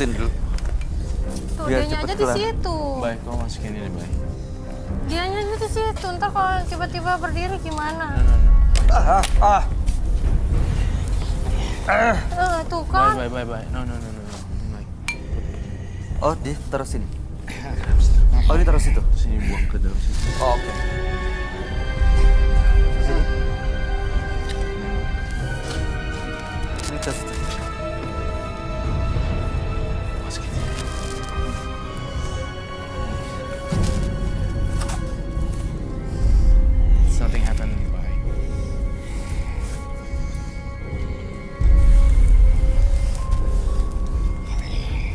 deketin dulu. Tuh, Biar dianya cepet aja di kelar. situ. Baik, kamu masukin ini, baik. Dianya aja di situ. Ntar kalau tiba-tiba berdiri gimana? Tuh kan. Baik. No. Baik. Oh, dia taruh sini. Oh, ini taruh situ. Sini buang ke dalam situ. Oh, oke. Sini. Ini taruh situ. Masukin. Something happened, bye.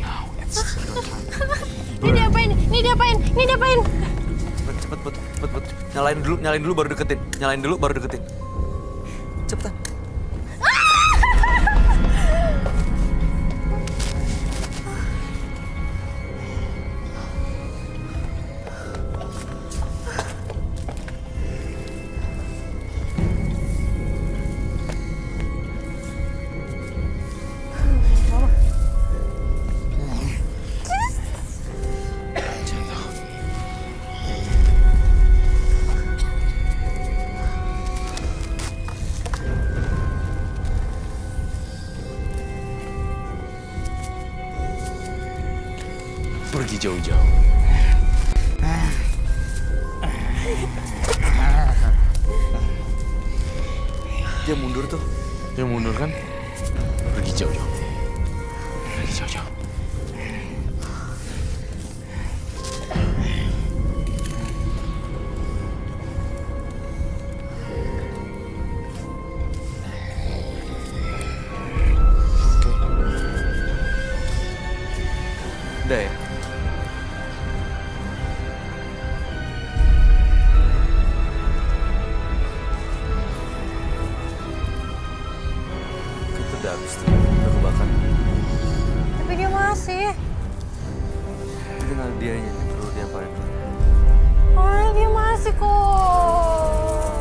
Now it's your time. Ini diapain? Cepet. Nyalain dulu baru deketin. Cepetan. Pergi jauh-jauh. Dia mundur tuh. Dia mundur kan? Pergi jauh-jauh. Udah ya? Itu udah habis tuh. Udah kebakar. Tapi dia masih. Ini tinggal dianya nih, perlu diapain dulu. Oh, dia masih kok.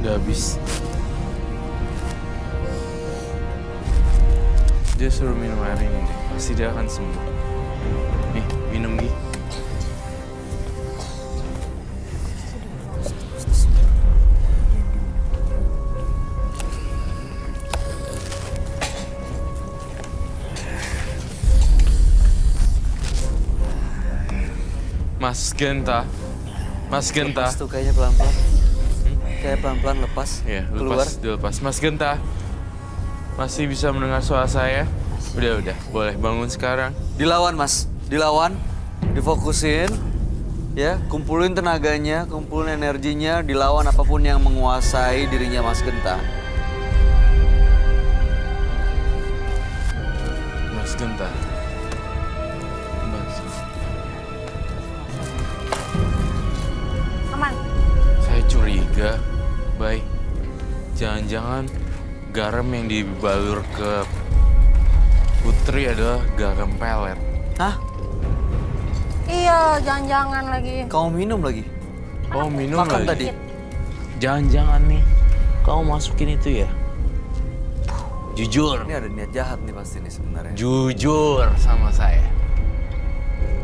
Udah habis. Dia suruh minum air ini deh. Pasti dia akan sembuh. Nih, minum Gi. Mas Genta. Lepas tuh kayaknya pelan-pelan. Kayak pelan-pelan lepas. Iya, Keluar. dilepas. Mas Genta. Masih bisa mendengar suara saya? Udah, boleh bangun sekarang. Dilawan, Mas. Dilawan. Difokusin. Ya, kumpulin tenaganya, kumpulin energinya, dilawan apapun yang menguasai dirinya Mas Genta. Mas Genta. Aman. Saya curiga, baik. Jangan-jangan garam yang dibalur ke Putri adalah garam pelet. Hah? Iya, jangan-jangan lagi. Kamu minum lagi? Oh, minum Makan lagi. tadi? Jangan-jangan nih, kamu masukin itu ya? Jujur. Ini ada niat jahat nih pasti nih sebenarnya. Jujur sama saya.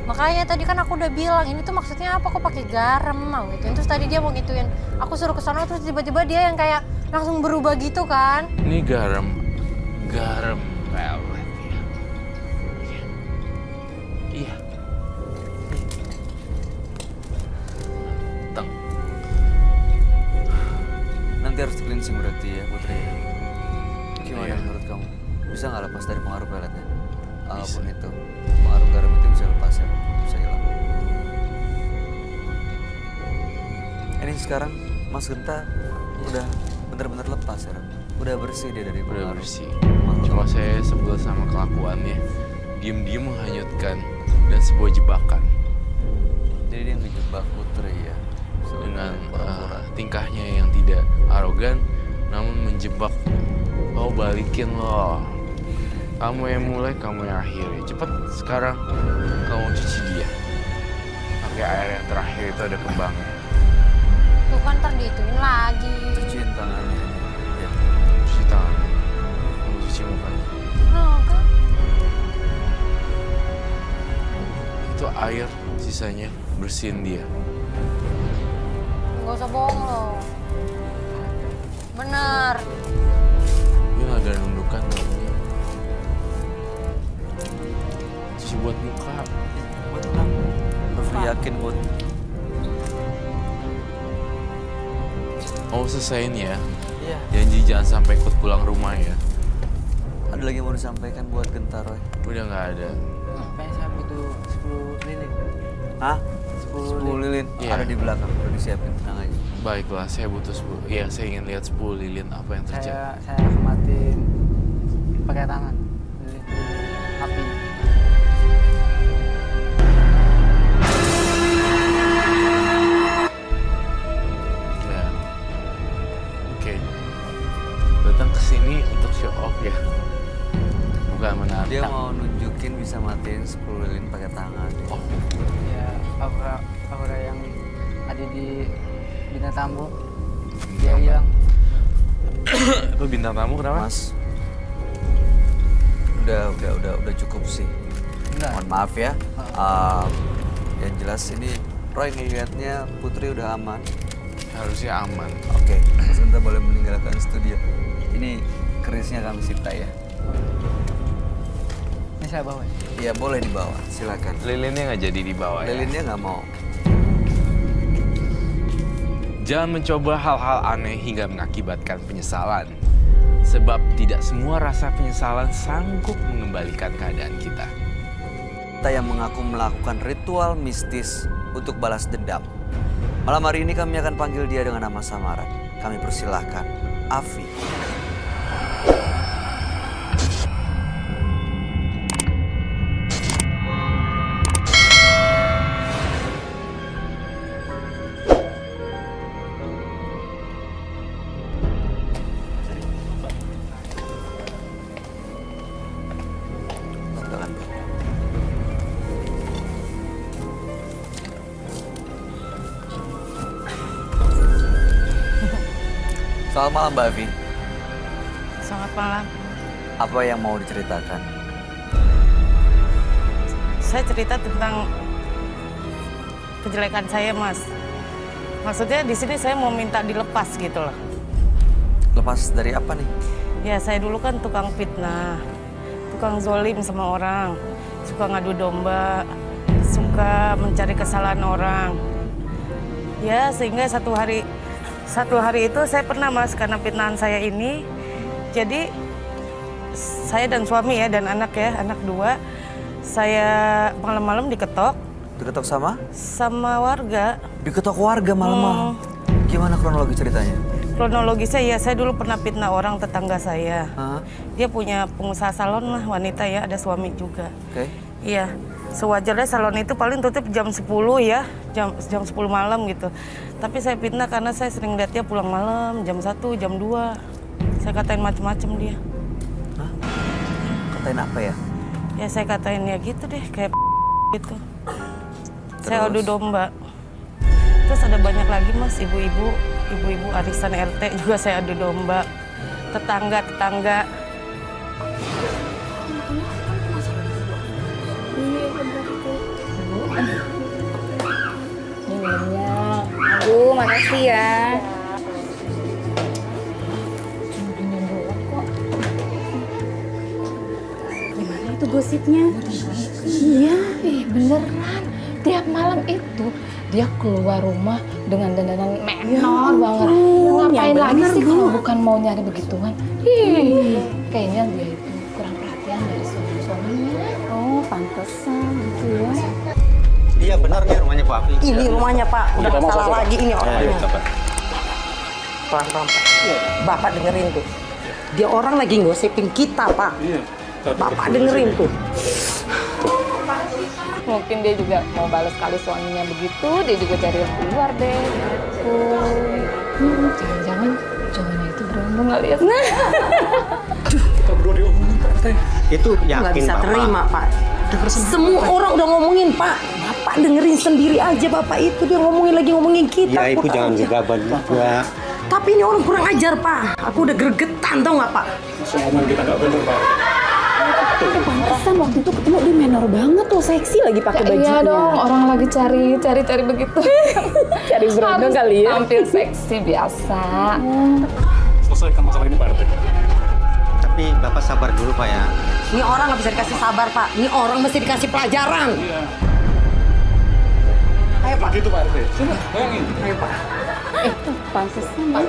Makanya tadi kan aku udah bilang, ini tuh maksudnya apa, kok pakai garam mau gitu. Terus tadi dia mau gituin. Aku suruh ke sana terus tiba-tiba dia yang kayak langsung berubah gitu kan. Ini garam pelet ya. Iya. Teng. Nanti harus di cleansing berarti ya Putri. Gimana Iya. menurut kamu? Bisa nggak lepas dari pengaruh peletnya? Apapun Bisa. itu. Pengaruh garam itu bisa lepas ya? Bisa hilang. Ini sekarang Mas Genta udah bener-bener lepas ya, Ram? Udah bersih dia dari Udah pengaruh. bersih. Pengaruh. Cuma saya sebel sama kelakuannya. Diem-diem menghanyutkan dan sebuah jebakan. Jadi dia ngejebak Putri ya? Dengan pura-pura. tingkahnya yang tidak arogan, namun menjebak. Oh, balikin loh. Kamu yang mulai, kamu yang akhiri. Cepet sekarang kamu cuci dia. Pakai air yang terakhir itu ada kembangnya. Tuh kan ntar diituin lagi. Cuciin tangannya. Ya. Cuci tangan. Kamu cuci cuci mukanya. Nah, kan? Itu air sisanya, bersihin dia. Nggak usah bohong lo. Bener. Dia nggak ada nundukan namanya. Cuci buat muka. Buat tenang. Rafli yakin buat. Mau selesaiin ya. Iya. Janji jangan sampai ikut pulang rumah ya. Ada lagi yang mau disampaikan buat Genta, Roy? Udah nggak ada. Kayaknya saya butuh 10 lilin. Hah? 10 10 lilin? Iya. Ada di belakang, udah disiapin, tenang aja. Baiklah, saya butuh 10. Iya, saya ingin lihat 10 lilin apa yang terjadi. Saya kematin pakai tangan. Lilin api. Ya. Oke. Datang ke sini untuk show off ya. Bukan menantang. Dia mau nunjukin bisa matiin 10 lilin pakai tangan. Oh, Ya, aura yang ada di Bintang Tamu. Dia hilang. itu bintang tamu kenapa? Mas, udah cukup sih. Enggak. Mohon maaf ya. Yang jelas ini Roy ngeliatnya Putri udah aman. Harusnya aman. Oke, Mas Genta boleh meninggalkan studio. Ini kerisnya kami sita ya. Ini saya bawa. Iya boleh dibawa, silakan. Lilinnya nggak jadi dibawa ya? Lilinnya nggak mau. Jangan mencoba hal-hal aneh hingga mengakibatkan penyesalan. Sebab tidak semua rasa penyesalan sanggup mengembalikan keadaan kita. Kita yang mengaku melakukan ritual mistis untuk balas dendam. Malam hari ini kami akan panggil dia dengan nama samaran. Kami persilahkan Afi. Silakan, Bu. Selamat malam, Mbak Afi. Selamat malam. Apa yang mau diceritakan? Saya cerita tentang kejelekan saya, Mas. Maksudnya di sini saya mau minta dilepas gitu loh. Lepas dari apa nih? Ya, saya dulu kan tukang fitnah, tukang zolim sama orang, suka ngadu domba, suka mencari kesalahan orang. Ya, sehingga satu hari itu saya pernah, Mas, karena fitnahan saya ini, jadi saya dan suami ya dan anak 2, saya malam-malam diketok Diketok sama? warga. Diketok warga malam-malam. Gimana kronologi ceritanya? Kronologisnya ya, saya dulu pernah fitnah orang tetangga saya. Hah? Dia punya pengusaha salon lah, wanita ya, ada suami juga. Oke. Iya, sewajarnya salon itu paling tutup jam 10 ya, jam 10 malam gitu. Tapi saya fitnah karena saya sering lihat dia pulang malam, jam 1, jam 2. Saya katain macem-macem dia. Hah? Katain apa ya? Ya saya katain ya gitu deh, kayak gitu. Saya adu domba. Terus ada banyak lagi, Mas, ibu-ibu arisan RT juga saya adu domba. Tetangga. Ini minumnya. Aduh, makasih ya. Gimana itu gosipnya? Iya, beneran. Tiap malam itu dia keluar rumah dengan dandanan menor banget. Ngapain lagi sih kalau bukan mau nyari begituan? Kayaknya dia itu kurang perhatian dari suaminya. Oh, pantesan gitu ya. Iya benar nih rumahnya Pak Afi. Ini rumahnya Pak, udah salah lagi ini orangnya. Coba. Pelan-pelan Pak. Bapak dengerin tuh. Dia orang lagi ngosipin kita Pak. Bapak dengerin tuh. Mungkin dia juga mau balas kali suaminya begitu, dia juga cari yang keluar deh. Jangan-jangan cowoknya itu berondong kali ya. Kita berdua diomongin Pak RT. Itu Nggak yakin bisa Bapak. terima Pak. Semua orang udah ngomongin Pak. Bapak dengerin sendiri aja Bapak itu dia ngomongin kita. Ya Ibu Putar jangan aja. gegabah juga. Tapi ini orang kurang ajar, Pak. Aku udah gregetan, tau nggak, Pak? Omongan kita nggak bener, Pak. Pantesan waktu itu ketemu dia menor banget loh, seksi lagi pakai bajunya. Iya dong, orang lagi cari begitu. Cari berondong kali ya. Tampil seksi biasa. Selesaikan masalah ini, Pak RT. Tapi Bapak sabar dulu, Pak ya. Ini orang nggak bisa dikasih sabar, Pak. Ini orang mesti dikasih pelajaran. Iya. Ayo, Pak. Begitu, Pak RT. Coba bayangin. Ayo, Pak. Pantesan Pak,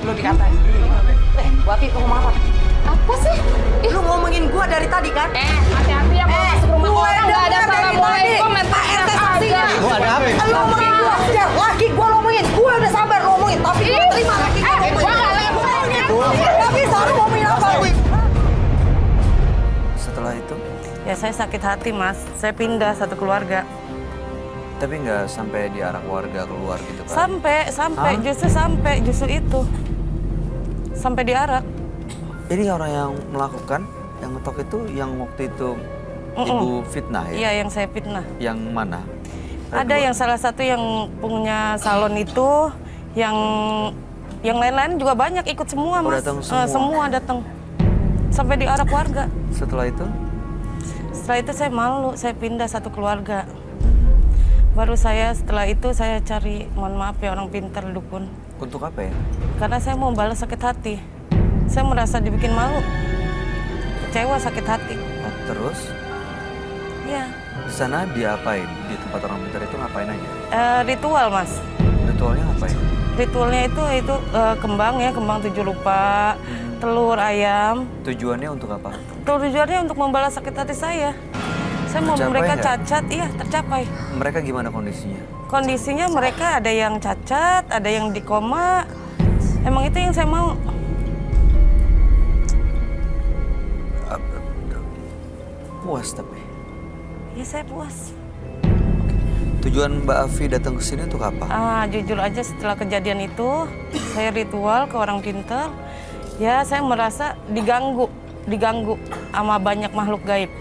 lu dikatain. Bu Afi, lu ngomong apa? apa sih? Lu ngomongin gua dari tadi kan? Hati-hati ya kalau masuk rumah orang nggak ada assalamualaikum. Pak RT saksinya. Bu, ada apa? Lu ngomongin gua, laki gua lo ngomongin. Gua udah sabar lo ngomongin, tapi gua terima laki gua ngomongin. Gua nggak ngomongin. Tapi sekarang ngomongin apa? Setelah itu, Ya saya sakit hati mas, saya pindah satu keluarga. tapi nggak sampai diarak warga keluar gitu kan? Sampai, justru itu. Sampai diarak. Ini orang yang melakukan, yang ngetok itu, yang waktu itu ibu fitnah ya? Iya yang saya fitnah. Yang mana? Ada yang salah satu yang punya salon itu, yang lain-lain juga banyak ikut semua mas. datang semua? Semua datang. Sampai diarak warga. Setelah itu? Setelah itu saya malu, saya pindah satu keluarga. Baru setelah itu saya cari, mohon maaf ya orang pintar dukun. Untuk apa ya? Karena saya mau balas sakit hati. Saya merasa dibikin malu. Kecewa, sakit hati. Oh, terus? Ya. Di sana diapain? Di tempat orang pintar itu ngapain aja? Ritual mas. Ritualnya ngapain? Ritualnya itu kembang ya, kembang 7 rupa, telur ayam. Tujuannya untuk apa? Tujuannya untuk membalas sakit hati saya. Saya mau Tercapai mereka nggak? cacat, iya tercapai. Mereka gimana kondisinya? Kondisinya mereka ada yang cacat, ada yang di koma. Emang itu yang saya mau. Puas tapi. Ya saya puas. Tujuan Mbak Afi datang ke sini untuk apa? Jujur aja setelah kejadian itu, saya ritual ke orang pintar. Ya saya merasa diganggu sama banyak makhluk gaib.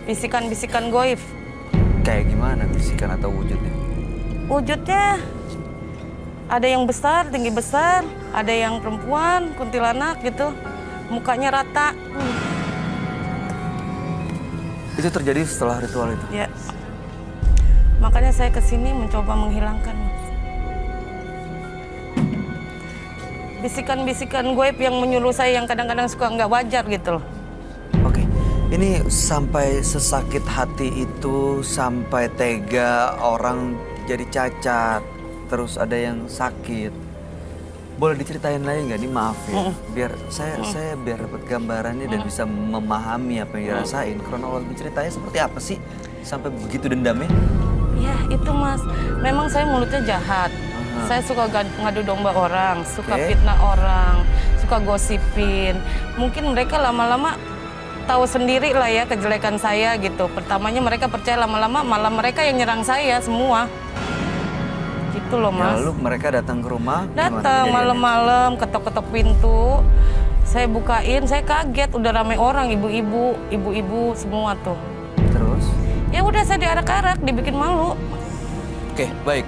Bisikan-bisikan goib. Kayak gimana bisikan atau wujudnya? Wujudnya ada yang besar, tinggi besar, ada yang perempuan, kuntilanak gitu. Mukanya rata. Itu terjadi setelah ritual itu? Ya. Makanya saya kesini mencoba menghilangkan. Bisikan-bisikan goib yang menyuruh saya yang kadang-kadang suka nggak wajar gitu loh. Oke, ini sampai sesakit hati itu, sampai tega orang jadi cacat, terus ada yang sakit. Boleh diceritain lagi nggak? Ini maaf ya, biar saya biar dapat gambarannya dan bisa memahami apa yang dirasain. Kronologi ceritanya seperti apa sih sampai begitu dendamnya? Ya itu mas, memang saya mulutnya jahat. Saya suka ngadu domba orang, suka fitnah orang, suka gosipin. Mungkin mereka lama-lama tahu sendiri lah ya kejelekan saya gitu. Pertamanya mereka percaya, lama-lama malah mereka yang nyerang saya semua. Gitu loh mas. Ya, lalu mereka datang ke rumah? Datang malam-malam, ketok-ketok pintu. Saya bukain, saya kaget udah ramai orang, ibu-ibu semua tuh. Terus? Ya udah saya diarak-arak, dibikin malu. Oke, baik.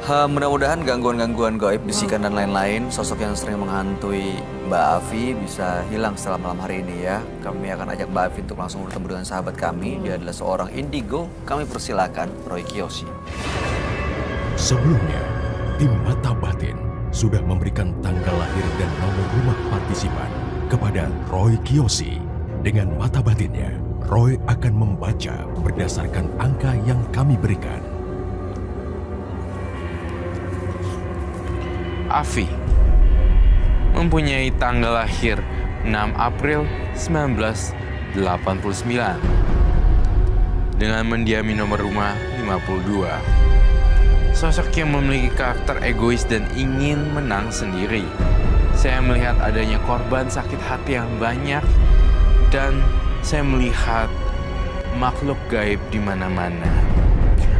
Mudah-mudahan gangguan-gangguan gaib, bisikan dan lain-lain, sosok yang sering menghantui Mbak Afi bisa hilang setelah malam hari ini ya. Kami akan ajak Mbak Afi untuk langsung bertemu dengan sahabat kami. Dia adalah seorang indigo. Kami persilakan Roy Kiyoshi. Sebelumnya, tim Mata Batin sudah memberikan tanggal lahir dan nomor rumah partisipan kepada Roy Kiyoshi. Dengan mata batinnya, Roy akan membaca berdasarkan angka yang kami berikan. Afi mempunyai tanggal lahir 6 April 1989 dengan mendiami nomor rumah 52. Sosok yang memiliki karakter egois dan ingin menang sendiri. Saya melihat adanya korban sakit hati yang banyak dan saya melihat makhluk gaib di mana-mana.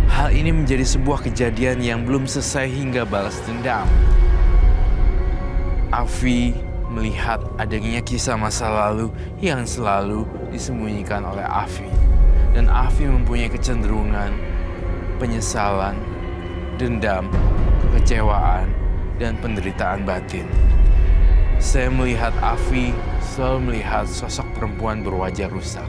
Hal ini menjadi sebuah kejadian yang belum selesai hingga balas dendam. Afi melihat adanya kisah masa lalu yang selalu disembunyikan oleh Afi. Dan Afi mempunyai kecenderungan penyesalan, dendam, kekecewaan, dan penderitaan batin. Saya melihat Afi selalu melihat sosok perempuan berwajah rusak.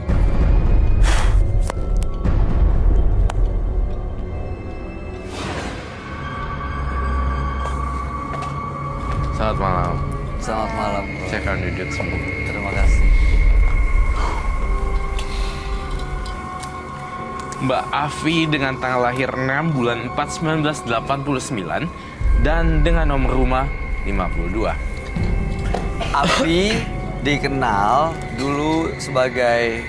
Selamat malam. Selamat malam, bro. Saya akan duduk semua. Terima kasih. Mbak Afi dengan tanggal lahir 6 bulan 4 1989 dan dengan nomor rumah 52. Afi dikenal dulu sebagai,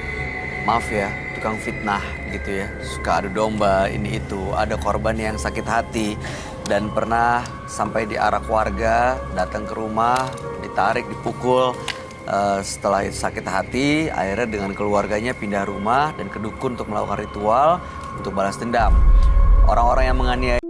maaf ya, tukang fitnah gitu ya. Suka adu domba, ini itu. Ada korban yang sakit hati dan pernah sampai diarak warga, datang ke rumah, ditarik, dipukul. Setelah sakit hati, akhirnya dengan keluarganya pindah rumah dan ke dukun untuk melakukan ritual untuk balas dendam. Orang-orang yang menganiaya